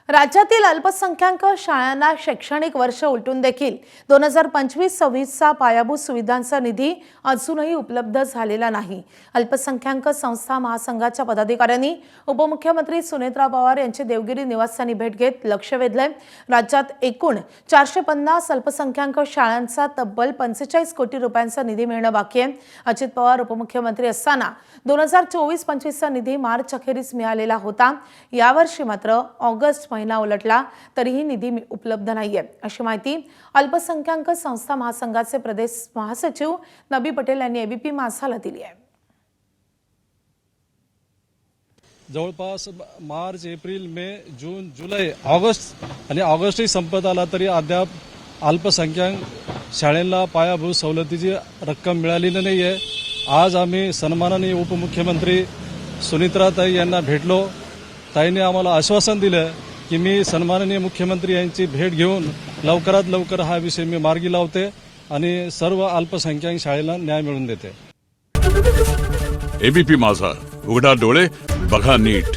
राज्यातील अल्पसंख्याक शाळांना शैक्षणिक वर्ष उलटून देखील 2025-26चा पायाभूत सुविधांचा निधी अजूनही उपलब्ध झालेला नाही। अल्पसंख्याक संस्था महासंघाच्या पदाधिकाऱ्यांनी उपमुख्यमंत्री सुनेत्रा पवार यांची देवगिरी निवासस्थानी भेट घेत लक्ष वेधले। राज्यात एकूण 450 अल्पसंख्याक शाळांचा तब्बल 45 कोटी रुपयांचा निधी मिळणे बाकी आहे। अजित पवार उपमुख्यमंत्री असताना 2024-25चा निधी मार्च अखेरीस मिळालेला होता। यावर्षी मात्र ऑगस्ट महिना उलटला तरीही निधी उपलब्ध नाहीये, अशी माहिती अल्पसंख्याक संस्था महासंघाचे प्रदेश महासचिव नबी पटेल यांनी एबीपी माझाला दिली आहे। जवळपास मार्च, एप्रिल, मे, जून, जुलै, ऑगस्ट आणि ऑगस्टही संपत आला तरी अद्याप अल्पसंख्याक शाळेला पायाभूत सवलतीची रक्कम मिळालेली नाहीये। आज आम्ही सन्माननीय उपमुख्यमंत्री सुनेत्राताई यांना भेटलो। ताईने आम्हाला आश्वासन दिलं की मी सन्माननीय मुख्यमंत्री यांची भेट घेऊन लवकरात लवकर हा विषय मी मार्गी लावते आणि सर्व अल्पसंख्याक शाळेला न्याय मिळवून देते। एबीपी माझा, उघडा डोळे बघा नीट।